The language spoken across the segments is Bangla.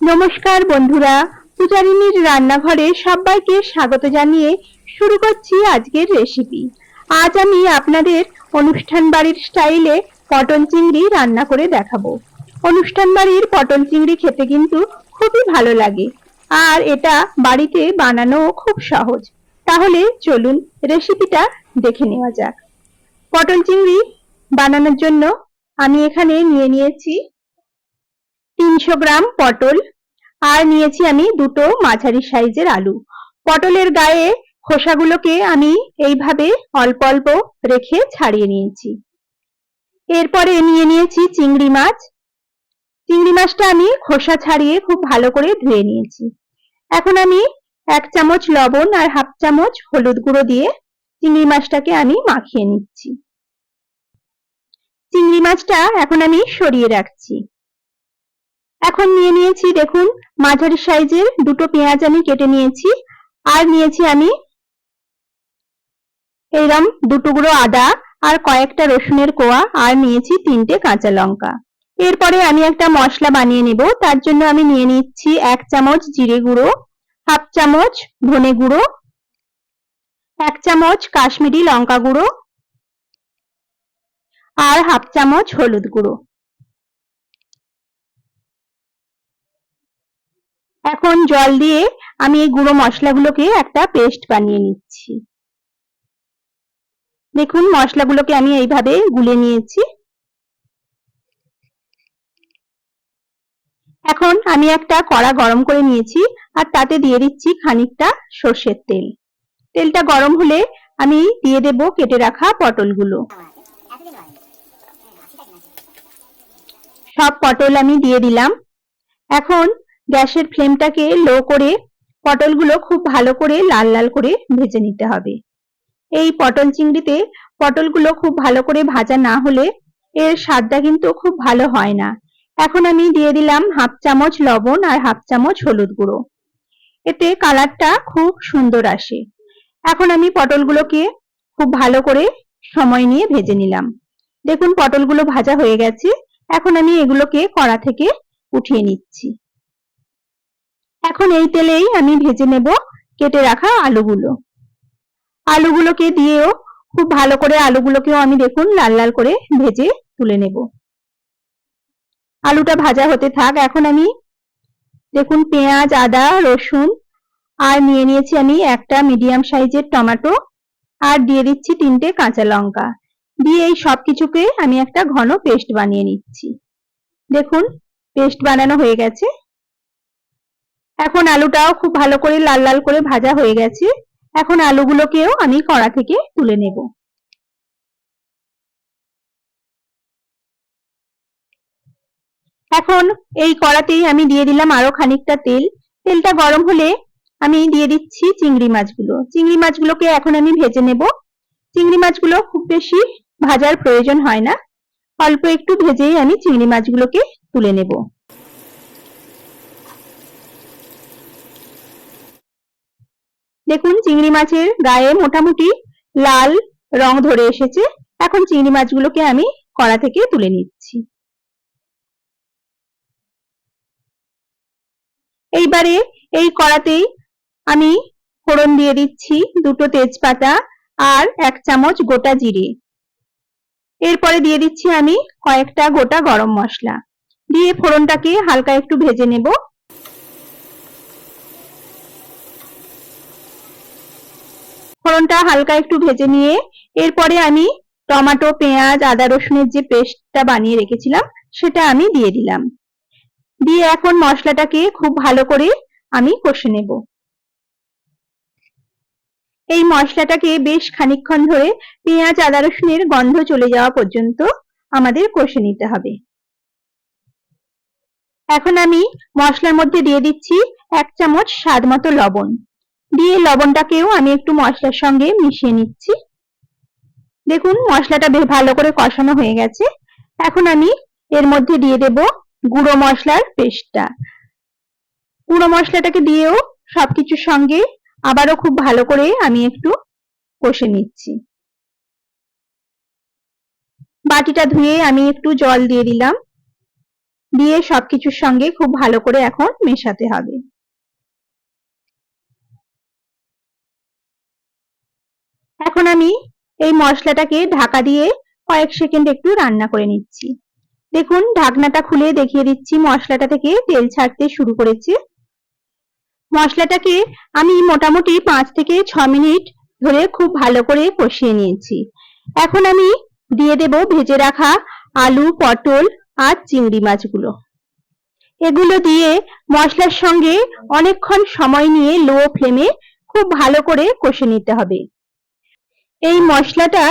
নমস্কার বন্ধুরা, পূজারিনীর রান্নাঘরে সবাইকে স্বাগত জানিয়ে শুরু করছি আজকের রেসিপি। আজ আমি আপনাদের অনুষ্ঠান বাড়ির স্টাইলে পটল চিংড়ি রান্না করে দেখাবো। অনুষ্ঠান বাড়ির পটল চিংড়ি খেতে কিন্তু খুবই ভালো লাগে, আর এটা বাড়িতে বানানো খুব সহজ। তাহলে চলুন রেসিপিটা দেখে নেওয়া যাক। পটল চিংড়ি বানানোর জন্য আমি এখানে নিয়ে নিয়েছি 300 গ্রাম পটল, আর নিয়েছি আমি দুটো মাঝারি সাইজের আলু। পটলের গায়ে খোসাগুলোকে আমি এইভাবে অল্প অল্প রেখে ছাড়িয়ে নিয়েছি। এরপরে নিয়ে নিয়েছি চিংড়ি মাছ। চিংড়ি মাছটা আমি খোসা ছাড়িয়ে খুব ভালো করে ধুয়ে নিয়েছি। এখন আমি 1 চামচ লবণ আর 1/2 চামচ হলুদ গুঁড়ো দিয়ে চিংড়ি মাছটাকে আমি মাখিয়ে নিচ্ছি। চিংড়ি মাছটা এখন আমি সরিয়ে রাখছি। এখন নিয়ে নিয়েছি, দেখুন, মাঝারি সাইজের দুটো পেঁয়াজ আমি কেটে নিয়েছি, আর নিয়েছি আমি এইরকম 2 টুকরো আদা আর কয়েকটা রসুনের কোয়া, আর নিয়েছি 3টে কাঁচা লঙ্কা। এরপরে আমি একটা মশলা বানিয়ে নেব। তার জন্য আমি নিয়ে নিচ্ছি 1 চামচ জিরে গুঁড়ো, 1/2 চামচ ধনে গুঁড়ো, 1 চামচ কাশ্মীরি লঙ্কা গুঁড়ো, আর 1/2 চামচ হলুদ গুঁড়ো। এখন জল দিয়ে আমি এই গুঁড়ো মশলাগুলোকে একটা পেস্ট বানিয়ে নিচ্ছি। দেখুন, মশলাগুলোকে আমি এইভাবে গুলে নিয়েছি। এখন আমি একটা কড়া গরম করে নিয়েছি, আর তাতে দিয়ে দিচ্ছি খানিকটা সর্ষের তেল। তেলটা গরম হলে আমি দিয়ে দেব কেটে রাখা পটলগুলো। সব পটল আমি দিয়ে দিলাম। এখন গ্যাসের ফ্লেমটাকে লো করে পটলগুলো খুব ভালো করে লাল লাল করে ভেজে নিতে হবে। এই পটল চিংড়িতে পটলগুলো খুব ভালো করে ভাজা না হলে এর স্বাদটা কিন্তু খুব ভালো হয় না। এখন আমি দিয়ে দিলাম 1/2 চামচ লবণ আর 1/2 চামচ হলুদ গুঁড়ো। এতে কালারটা খুব সুন্দর আসে। এখন আমি পটলগুলোকে খুব ভালো করে সময় নিয়ে ভেজে নিলাম। দেখুন, পটলগুলো ভাজা হয়ে গেছে। এখন আমি এগুলোকে কড়া থেকে উঠিয়ে নিচ্ছি। এখন এই তেলেই আমি ভেজে নেব কেটে রাখা আলুগুলো। আলুগুলোকে দিয়েও খুব ভালো করে আলুগুলোকেও আমি দেখুন লাল লাল করে ভেজে তুলে নেব। আলুটা ভাজা হতে থাক। এখন আমি দেখুন পেঁয়াজ, আদা, রসুন, আর নিয়ে নিয়েছি আমি একটা মিডিয়াম সাইজের টমেটো, আর দিয়ে দিচ্ছি 3টে কাঁচা লঙ্কা। দিয়ে এই সবকিছুকে আমি একটা ঘন পেস্ট বানিয়ে নিচ্ছি। দেখুন, পেস্ট বানানো হয়ে গেছে। এখন আলুটাও খুব ভালো করে লাল লাল করে ভাজা হয়ে গেছে। এখন আলুগুলোকেও আমি কড়া থেকে তুলে নেব। এখন এই কড়াতেই আমি দিয়ে দিলাম আরো খানিকটা তেল। তেলটা গরম হলে আমি দিয়ে দিচ্ছি চিংড়ি মাছগুলো। চিংড়ি মাছগুলোকে এখন আমি ভেজে নেব। চিংড়ি মাছগুলো খুব বেশি ভাজার প্রয়োজন হয় না, অল্প একটু ভেজেই আমি চিংড়ি মাছগুলোকে তুলে নেব। দেখুন, চিংড়ি মাছের গায়ে মোটামুটি লাল রং ধরে এসেছে। এখন চিংড়ি মাছগুলোকে আমি কড়া থেকে তুলে নিচ্ছি। এইবারে এই কড়াতেই আমি ফোড়ন দিয়ে দিচ্ছি 2টো তেজপাতা আর 1 চামচ গোটা জিরে। এরপরে দিয়ে দিচ্ছি আমি কয়েকটা গোটা গরম মশলা। দিয়ে ফোড়নটাকে হালকা একটু ভেজে নেব। ফোড়নটা হালকা একটু ভেজে নিয়ে এরপরে আমি টমেটো, পেঁয়াজ, আদা, রসুনের যে পেস্টটা বানিয়ে রেখেছিলাম সেটা আমি দিয়ে দিলাম। দিয়ে এখন মশলাটাকে খুব ভালো করে আমি কষে নেব। এই মশলাটাকে বেশ খানিকক্ষণ ধরে পেঁয়াজ, আদা, রসুনের গন্ধ চলে যাওয়া পর্যন্ত আমাদের কষে নিতে হবে। এখন আমি মশলার মধ্যে দিয়ে দিচ্ছি 1 চামচ স্বাদ মতো লবণ। দিয়ে লবণটাকেও আমি একটু মশলার সঙ্গে মিশিয়ে নিচ্ছি। দেখুন, মশলাটা বেশ ভালো করে কষানো হয়ে গেছে। এখন আমি এর মধ্যে দিয়ে দেব গুঁড়ো মশলার পেস্টটা। গুঁড়ো মশলাটাকে দিয়েও সবকিছুর সঙ্গে আবারও খুব ভালো করে আমি একটু কষে নিচ্ছি। বাটিটা ধুয়ে আমি একটু জল দিয়ে দিলাম। দিয়ে সবকিছুর সঙ্গে খুব ভালো করে এখন মেশাতে হবে। এখন আমি এই মশলাটাকে ঢাকা দিয়ে কয়েক সেকেন্ড একটু রান্না করে নিচ্ছি। দেখুন ঢাকনাটা খুলে দেখিয়ে দিচ্ছি, মশলাটা থেকে তেল ছাড়তে শুরু করেছে। মশলাটাকে আমি মোটামুটি 5 থেকে 6 মিনিট ধরে খুব ভালো করে কষিয়ে নিয়েছি। এখন আমি দিয়ে দেব ভেজে রাখা আলু, পটল আর চিংড়ি মাছগুলো। এগুলো দিয়ে মশলার সঙ্গে অনেকক্ষণ সময় নিয়ে লো ফ্লেমে খুব ভালো করে কষে নিতে হবে। এই মশলাটা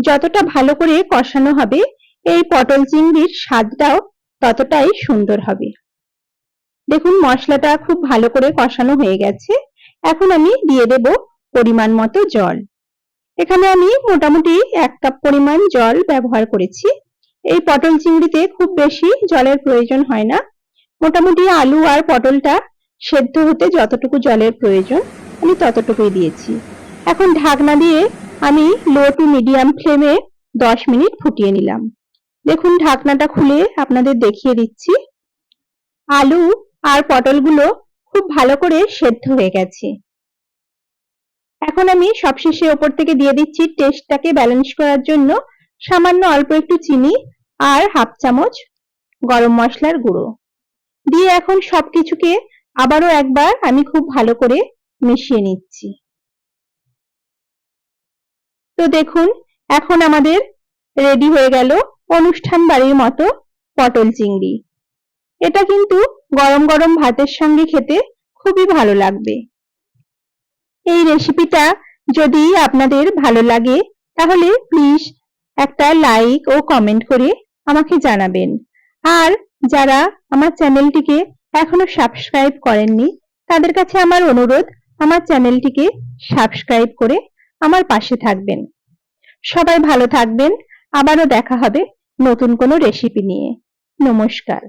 যতটা ভালো করে কষানো হবে, এই পটল চিংড়ির স্বাদটাও ততটাই সুন্দর হবে। দেখুন মশলাটা খুব ভালো করে কষানো হয়ে গেছে। এখন আমি দিয়ে দেব পরিমাণ মতো জল। এখানে আমি মোটামুটি 1 কাপ পরিমাণ জল ব্যবহার করেছি। এই পটল চিংড়িতে খুব বেশি জলের প্রয়োজন হয় না। মোটামুটি আলু আর পটলটা সেদ্ধ হতে যতটুকু জলের প্রয়োজন আমি ততটুকুই দিয়েছি। এখন ঢাকনা দিয়ে আমি লো টু মিডিয়াম ফ্লেমে 10 মিনিট ফুটিয়ে নিলাম। দেখুন ঢাকনাটা খুলে আপনাদের দেখিয়ে দিচ্ছি। আলু আর পটলগুলো খুব ভালো করে সেদ্ধ হয়ে গেছে। এখন আমি সবশেষে ওপর থেকে দিয়ে দিচ্ছি টেস্টটাকে ব্যালেন্স করার জন্য সামান্য অল্প একটু চিনি আর হাফ চামচ গরম মশলার গুঁড়ো দিয়ে এখন সবকিছুকে আবারও একবার আমি খুব ভালো করে মিশিয়ে নিচ্ছি। তো দেখুন এখন আমাদের রেডি হয়ে গেল অনুষ্ঠান বাড়ির মতো পটল চিংড়ি। এটা কিন্তু গরম গরম ভাতের সঙ্গে খেতে খুবই ভালো লাগবে। এই রেসিপিটা যদি আপনাদের ভালো লাগে তাহলে প্লিজ একটা লাইক ও কমেন্ট করে আমাকে জানাবেন। আর যারা আমার চ্যানেলটিকে এখনো সাবস্ক্রাইব করেননি তাদের কাছে আমার অনুরোধ, আমার চ্যানেলটিকে সাবস্ক্রাইব করে আমার পাশে থাকবেন। সবাই ভালো থাকবেন। আবারও দেখা হবে নতুন কোনো রেসিপি নিয়ে। নমস্কার।